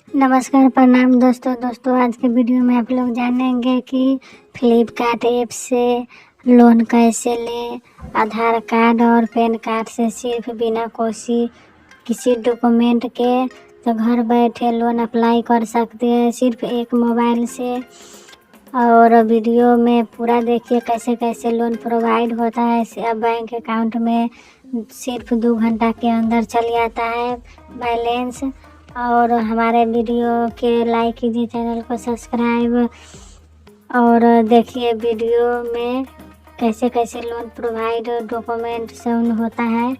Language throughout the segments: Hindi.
नमस्कार, प्रणाम दोस्तों। आज के वीडियो में आप लोग जानेंगे कि फ्लिपकार्ट ऐप से लोन कैसे लें। आधार कार्ड और पैन कार्ड से सिर्फ बिना किसी डॉक्यूमेंट के तो घर बैठे लोन अप्लाई कर सकते हैं सिर्फ एक मोबाइल से। और वीडियो में पूरा देखिए कैसे कैसे लोन प्रोवाइड होता है। बैंक अकाउंट में सिर्फ 2 घंटा के अंदर चल जाता है बैलेंस। और हमारे वीडियो के लाइक कीजिए, चैनल को सब्सक्राइब और देखिए वीडियो में कैसे कैसे लोन प्रोवाइड डॉक्यूमेंट से होता है।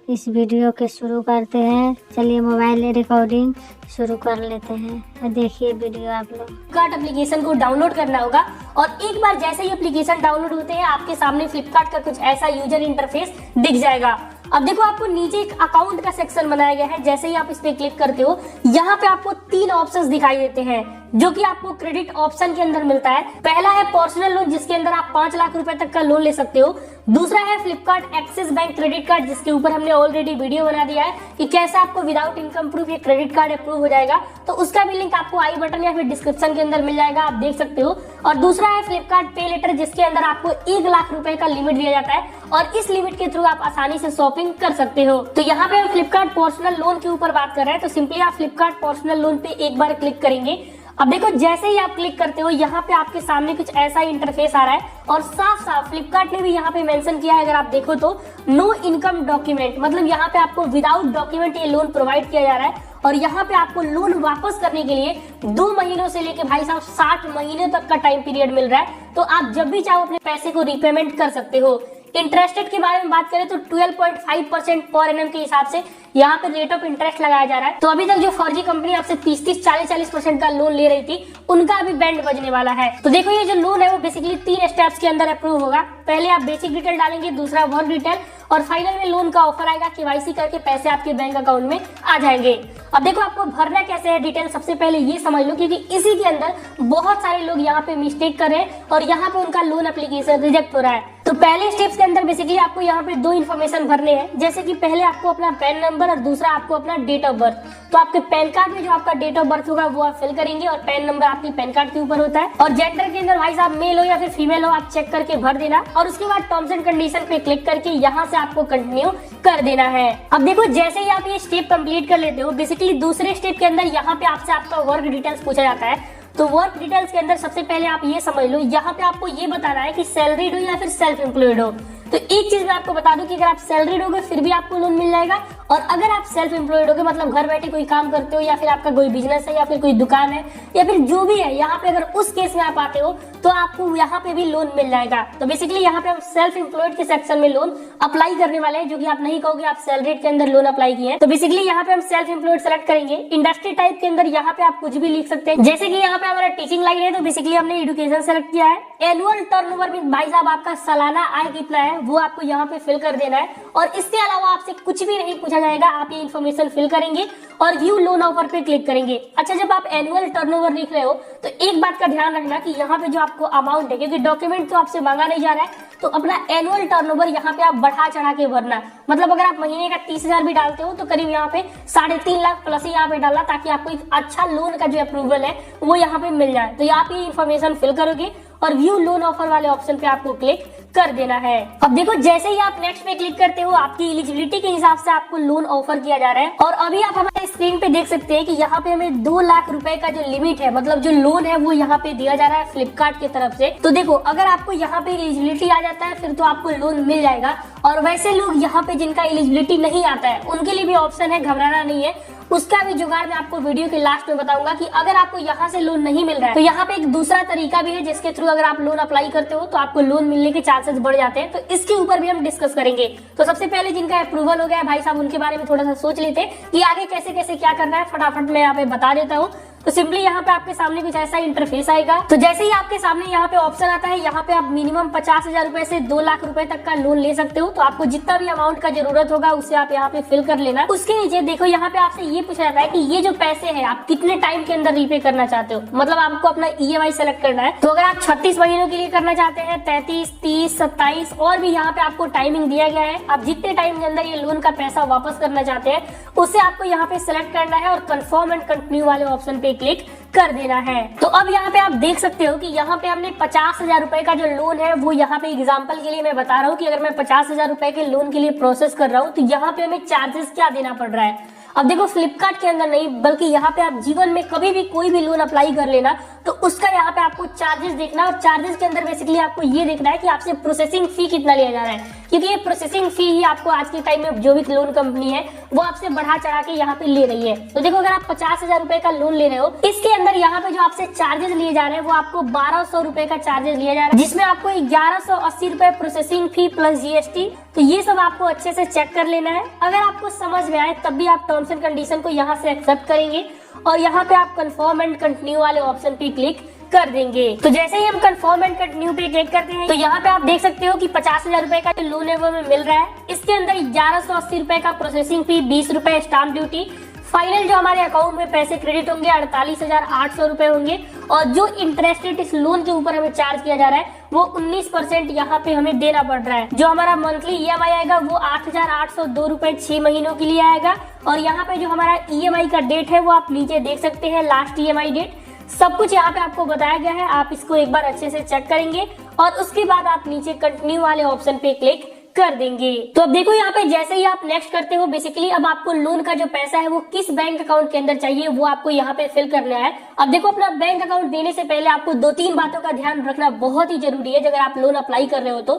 इस वीडियो के शुरू करते हैं। चलिए मोबाइल रिकॉर्डिंग शुरू कर लेते हैं। देखिए वीडियो आप लोग। फ्लिपकार्ट एप्लीकेशन को डाउनलोड करना होगा और एक बार जैसे ही एप्लीकेशन डाउनलोड होते हैं आपके सामने फ्लिपकार्ट का कुछ ऐसा यूजर इंटरफेस दिख जाएगा। अब देखो आपको नीचे एक अकाउंट का सेक्शन बनाया गया है। जैसे ही आप इस पे क्लिक करते हो यहाँ पे आपको 3 ऑप्शंस दिखाई देते हैं जो कि आपको क्रेडिट ऑप्शन के अंदर मिलता है। पहला है पर्सनल लोन जिसके अंदर आप 5 लाख रुपए तक का लोन ले सकते हो। दूसरा है Flipkart axis bank credit card जिसके ऊपर हमने ऑलरेडी वीडियो बना दिया है कि कैसे आपको विदाउट इनकम प्रूफ ये क्रेडिट कार्ड अप्रूव हो जाएगा। तो उसका भी लिंक आपको आई बटन या फिर डिस्क्रिप्शन के अंदर मिल जाएगा, आप देख सकते हो। और दूसरा है फ्लिपकार्ट पे लेटर जिसके अंदर आपको 1 लाख रुपए का लिमिट दिया जाता है और इस लिमिट के थ्रू आप आसानी से शॉपिंग कर सकते हो। तो यहाँ पे हम फ्लिपकार्ट पर्सनल लोन के ऊपर बात कर रहे हैं। तो सिंपली आप फ्लिपकार्ट पर्सनल लोन पे एक बार क्लिक करेंगे। अब देखो जैसे ही आप क्लिक करते हो यहाँ पे आपके सामने कुछ ऐसा इंटरफेस आ रहा है और साफ साफ फ्लिपकार्ट ने भी यहाँ पे मेंशन किया है। अगर आप देखो तो नो इनकम डॉक्यूमेंट, मतलब यहाँ पे आपको विदाउट डॉक्यूमेंट ये लोन प्रोवाइड किया जा रहा है। और यहाँ पे आपको लोन वापस करने के लिए 2 महीनों से लेके भाई साहब 60 महीने तक का टाइम पीरियड मिल रहा है। तो आप जब भी चाहो अपने पैसे को रिपेमेंट कर सकते हो। इंटरेस्ट रेट के बारे में बात करें तो 12.5% पर एनम के हिसाब से यहाँ पे रेट ऑफ इंटरेस्ट लगाया जा रहा है। तो अभी तक जो फर्जी कंपनी आपसे 30-30, 40-40% का लोन ले रही थी उनका अभी बैंड बजने वाला है। तो देखो ये जो लोन है वो बेसिकली 3 स्टेप्स के अंदर अप्रूव होगा। पहले आप बेसिक डिटेल डालेंगे, दूसरा वर्क डिटेल और फाइनल में लोन का ऑफर आएगा। केवाईसी करके पैसे आपके बैंक अकाउंट में आ जाएंगे। अब देखो आपको भरना कैसे है डिटेल, सबसे पहले ये समझ लो क्योंकि इसी के अंदर बहुत सारे लोग यहाँ पे मिस्टेक कर रहे हैं और यहाँ पे उनका लोन एप्लीकेशन रिजेक्ट हो रहा है। तो पहले स्टेप्स के अंदर बेसिकली आपको यहाँ पे 2 इन्फॉर्मेशन भरने हैं। जैसे कि पहले आपको अपना पैन नंबर और दूसरा आपको अपना डेट ऑफ बर्थ। तो आपके पैन कार्ड में जो आपका डेट ऑफ बर्थ होगा वो आप फिल करेंगे और पैन नंबर आपके पैन कार्ड के ऊपर होता है। और जेंडर के अंदर भाई साहब मेल हो या फिर फीमेल हो आप चेक करके भर देना और उसके बाद टर्म्स एंड कंडीशन पे क्लिक करके यहाँ से आपको कंटिन्यू कर देना है। अब देखो जैसे ही आप ये स्टेप कंप्लीट कर लेते हो बेसिकली दूसरे स्टेप के अंदर यहाँ पे आपसे आपका वर्क डिटेल्स पूछा जाता है। तो वर्क डिटेल्स के अंदर सबसे पहले आप ये समझ लो, यहाँ पे आपको ये बताना है कि सैलरीड हो या फिर सेल्फ एम्प्लॉयड हो। तो एक चीज मैं आपको बता दूं कि अगर आप सैलरीड होगे फिर भी आपको लोन मिल जाएगा और अगर आप सेल्फ एम्प्लॉयड होगे मतलब घर बैठे कोई काम करते हो या फिर आपका कोई बिजनेस है या फिर कोई दुकान है या फिर जो भी है, यहाँ पे अगर उस केस में आप आते हो तो आपको यहाँ पे भी लोन मिल जाएगा। तो बेसिकली यहाँ पे हम सेल्फ एम्प्लॉयड के सेक्शन में लोन अप्लाई करने वाले हैं, जो कि आप नहीं कहोगे आप सैलरीड के अंदर लोन अप्लाई किए हैं। तो बेसिकली यहाँ पे हम सेल्फ एम्प्लॉयड सेलेक्ट करेंगे। इंडस्ट्री टाइप के अंदर यहाँ पे आप कुछ भी लिख सकते हैं। जैसे कि यहाँ पे हमारा टीचिंग लाइन है तो बेसिकली हमने एजुकेशन सेलेक्ट किया है। एनुअल टर्नओवर में भाई साहब आपका सालाना आय कितना है वो आपको यहाँ पे फिल कर देना है और इसके अलावा आपसे कुछ भी नहीं पूछा जाएगा। आप ये इन्फॉर्मेशन फिल करेंगे और व्यू लोन ऑफर पे क्लिक करेंगे। अच्छा, जब आप एनुअल टर्नओवर लिख रहे हो तो एक बात का ध्यान रखना कि यहाँ पे जो आपको अमाउंट है, क्योंकि डॉक्यूमेंट तो आपसे मांगा नहीं जा रहा है, तो अपना एनुअल टर्नओवर यहाँ पे आप बढ़ा चढ़ा के भरना। मतलब अगर आप महीने का 30,000 भी डालते हो तो करीब यहाँ पे 3.5 लाख प्लस ही यहाँ पे डालना ताकि आपको एक अच्छा लोन का जो अप्रूवल है वो यहाँ पे मिल जाए। तो आप ये इन्फॉर्मेशन फिल करोगे और व्यू लोन ऑफर वाले ऑप्शन पे आपको क्लिक कर देना है। अब देखो जैसे ही आप नेक्स्ट पे क्लिक करते हो आपकी एलिजिबिलिटी के हिसाब से आपको लोन ऑफर किया जा रहा है। और अभी आप हमारे स्क्रीन पे देख सकते हैं कि यहाँ पे हमें 2 लाख रुपए का जो लिमिट है, मतलब जो लोन है वो यहाँ पे दिया जा रहा है फ्लिपकार्ट की तरफ से। तो देखो अगर आपको यहाँ पे एलिजिबिलिटी आ जाता है फिर तो आपको लोन मिल जाएगा। और वैसे लोग यहाँ पे जिनका एलिजिबिलिटी नहीं आता है उनके लिए भी ऑप्शन है, घबराना नहीं है। उसका भी जुगाड़ मैं आपको वीडियो के लास्ट में बताऊंगा कि अगर आपको यहाँ से लोन नहीं मिल रहा है तो यहाँ पे एक दूसरा तरीका भी है जिसके थ्रू अगर आप लोन अप्लाई करते हो तो आपको लोन मिलने के चांसेस बढ़ जाते हैं। तो इसके ऊपर भी हम डिस्कस करेंगे। तो सबसे पहले जिनका अप्रूवल हो गया है भाई साहब उनके बारे में थोड़ा सा सोच लेते हैं कि आगे कैसे कैसे क्या करना है। फटाफट मैं यहाँ पे बता देता हूँ। तो सिंपली यहाँ पे आपके सामने कुछ ऐसा इंटरफेस आएगा। तो जैसे ही आपके सामने यहाँ पे ऑप्शन आता है, यहाँ पे आप मिनिमम 50,000 रुपए से 2 लाख रुपए तक का लोन ले सकते हो। तो आपको जितना भी अमाउंट का जरूरत होगा उसे आप यहाँ पे फिल कर लेना। उसके नीचे देखो यहाँ पे आपसे ये पूछा जाता है कि ये जो पैसे है आप कितने टाइम के अंदर रीपे करना चाहते हो, मतलब आपको अपना EMI सेलेक्ट करना है। तो अगर आप 36 महीनों के लिए करना चाहते हैं, 33, 30, 27 और भी यहाँ पे आपको टाइमिंग दिया गया है। आप जितने टाइम के अंदर ये लोन का पैसा वापस करना चाहते हैं उसे आपको यहाँ पे सिलेक्ट करना है और कंफर्म एंड कंटिन्यू वाले ऑप्शन पे क्लिक कर देना है। तो अब यहाँ पे आप देख सकते हो कि यहाँ पे हमने 50,000 रुपए का जो लोन है वो यहाँ पे एग्जांपल के लिए मैं बता रहा हूँ कि अगर मैं 50,000 रुपए के लोन के लिए प्रोसेस कर रहा हूँ तो यहाँ पे हमें चार्जेस क्या देना पड़ रहा है। अब देखो फ्लिपकार्ट के अंदर नहीं बल्कि यहाँ पे आप जीवन में कभी भी कोई भी लोन अप्लाई कर लेना तो उसका यहाँ पे आपको चार्जेस देखना, और चार्जेस के अंदर बेसिकली आपको ये देखना है कि आपसे प्रोसेसिंग फी कितना लिया जा रहा है, क्योंकि ये प्रोसेसिंग फी ही आपको आज के टाइम में जो भी लोन कंपनी है वो आपसे बढ़ा चढ़ा के यहाँ पे ले रही है। तो देखो अगर आप 50,000 रुपए का लोन ले रहे हो, इसके अंदर यहाँ पे जो आपसे चार्जेस लिए जा रहे हैं वो आपको 1200 रुपए का चार्जेस लिया जा रहा है, जिसमें आपको 1180 रुपए प्रोसेसिंग फी प्लस GST। तो ये सब आपको अच्छे से चेक कर लेना है। अगर आपको समझ में आए तब भी आप टर्म्स एंड कंडीशन को यहाँ से एक्सेप्ट करेंगे और यहाँ पे आप कंफर्म एंड कंटिन्यू वाले ऑप्शन पे क्लिक कर देंगे। तो जैसे ही हम कंफर्म एंड कंटिन्यू पे क्लिक करते हैं तो यहाँ पे आप देख सकते हो कि 50,000 रुपए का जो लोन है वो हमें मिल रहा है। इसके अंदर 1180 रुपए का प्रोसेसिंग फी, 20 रुपए स्टाम्प ड्यूटी, फाइनल जो हमारे अकाउंट में पैसे क्रेडिट होंगे 48,800 रुपए होंगे, और जो इंटरेस्ट रेट इस लोन के ऊपर हमें चार्ज किया जा रहा है वो 19% यहाँ पे हमें देना पड़ रहा है। जो हमारा मंथली EMI आएगा वो 8,802 रुपए 6 महीनों के लिए आएगा। और यहाँ पे जो हमारा EMI का डेट है वो आप नीचे देख सकते हैं, लास्ट EMI डेट, सब कुछ यहाँ पे आपको बताया गया है। आप इसको एक बार अच्छे से चेक करेंगे और उसके बाद आप नीचे कंटिन्यू वाले ऑप्शन पे क्लिक कर देंगे। तो अब देखो यहाँ पे जैसे ही आप नेक्स्ट करते हो बेसिकली अब आपको लोन का जो पैसा है वो किस बैंक अकाउंट के अंदर चाहिए वो आपको यहाँ पे फिल करना है। अब देखो अपना बैंक अकाउंट देने से पहले आपको 2-3 बातों का ध्यान रखना बहुत ही जरूरी है अगर आप लोन अप्लाई कर रहे हो। तो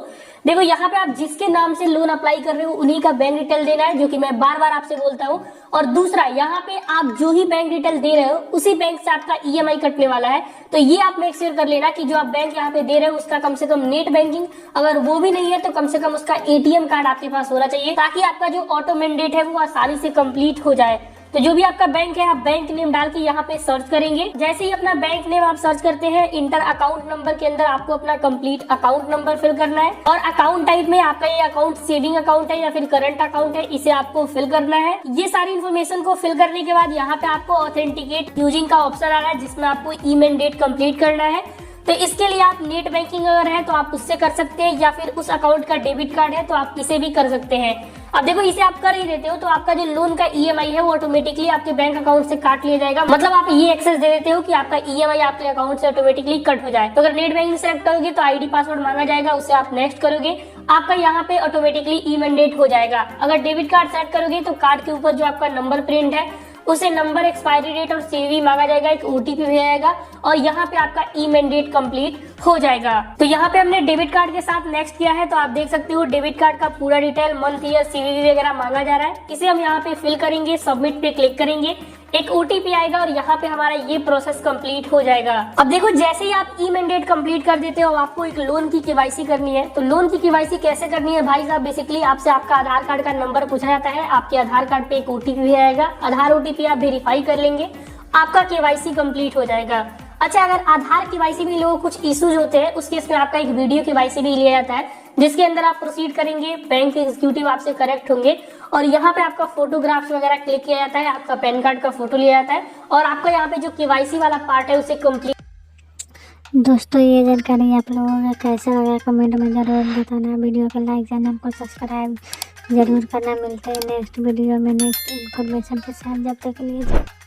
देखो यहाँ पे आप जिसके नाम से लोन अप्लाई कर रहे हो उन्हीं का बैंक डिटेल देना है, जो कि मैं बार बार आपसे बोलता हूँ। और दूसरा यहाँ पे आप जो ही बैंक डिटेल दे रहे हो उसी बैंक से आपका EMI कटने वाला है। तो ये आप मेक श्योर कर लेना कि जो आप बैंक यहाँ पे दे रहे हो उसका कम से कम नेट बैंकिंग, अगर वो भी नहीं है तो कम से कम उसका ATM कार्ड आपके पास होना चाहिए, ताकि आपका जो ऑटो मैंडेट है वो आसानी से कंप्लीट हो जाए। तो जो भी आपका बैंक है आप बैंक नेम डाल के यहाँ पे सर्च करेंगे। जैसे ही अपना बैंक नेम आप सर्च करते हैं, इंटर अकाउंट नंबर के अंदर आपको अपना कंप्लीट अकाउंट नंबर फिल करना है, और अकाउंट टाइप में आपका ये अकाउंट सेविंग अकाउंट है या फिर करंट अकाउंट है, इसे आपको फिल करना है। ये सारी इन्फॉर्मेशन को फिल करने के बाद यहाँ पे आपको ऑथेंटिकेट यूजिंग का ऑप्शन आ रहा है, जिसमें आपको ई डेट कंप्लीट करना है। तो इसके लिए आप नेट बैंकिंग अगर है तो आप उससे कर सकते हैं, या फिर उस अकाउंट का डेबिट कार्ड है तो आप इसे भी कर सकते हैं। अब देखो इसे आप कर ही देते हो तो आपका जो लोन का EMI है वो ऑटोमेटिकली आपके बैंक अकाउंट से काट लिया जाएगा। मतलब आप ये एक्सेस दे देते हो कि आपका EMI आपके अकाउंट से ऑटोमेटिकली कट हो जाए। तो अगर नेट बैंकिंग सेलेक्ट करोगे तो ID पासवर्ड मांगा जाएगा, उसे आप नेक्स्ट करोगे, आपका यहाँ पे ऑटोमेटिकली ई-मैंडेट हो जाएगा। अगर डेबिट कार्ड सेट करोगे तो कार्ड के ऊपर जो आपका नंबर प्रिंट है उसे नंबर, एक्सपायरी डेट और CVV मांगा जाएगा, एक OTP भी आएगा, और यहाँ पे आपका ई-मैंडेट कंप्लीट हो जाएगा। तो यहाँ पे हमने डेबिट कार्ड के साथ नेक्स्ट किया है, तो आप देख सकते हो डेबिट कार्ड का पूरा डिटेल, मंथ, ईयर, CVV वगैरह मांगा जा रहा है। इसे हम यहाँ पे फिल करेंगे, सबमिट पे क्लिक करेंगे, एक OTP आएगा और यहाँ पे हमारा ये प्रोसेस कंप्लीट हो जाएगा। अब देखो जैसे ही आप ई-मैंडेट कंप्लीट कर देते हो आपको एक लोन की KYC करनी है। तो लोन की KYC कैसे करनी है भाई साहब, बेसिकली आपसे आपका आधार कार्ड का नंबर पूछा जाता है, आपके आधार कार्ड पे एक OTP भी आएगा, आधार OTP आप वेरीफाई कर लेंगे, आपका KYC कंप्लीट हो जाएगा। अच्छा, अगर आधार KYC में लोगों कुछ इश्यूज होते हैं उस केस में आपका एक वीडियो KYC भी लिया जाता है, जिसके अंदर आप प्रोसीड करेंगे, बैंक एग्जीक्यूटिव आपसे करेक्ट होंगे और यहाँ पे आपका फोटोग्राफ्स वगैरह क्लिक किया जाता है, आपका पैन कार्ड का फोटो लिया जाता है और आपका यहाँ पे जो KYC वाला पार्ट है उसे कंप्लीट। दोस्तों ये जानकारी आप लोगों को कैसा लगा कमेंट में जरूर बताना, वीडियो को लाइक, चैनल को सब्सक्राइब जरूर करना। मिलते हैं नेक्स्ट वीडियो में नेक्स्ट इन्फॉर्मेशन के साथ, जब तक के लिए।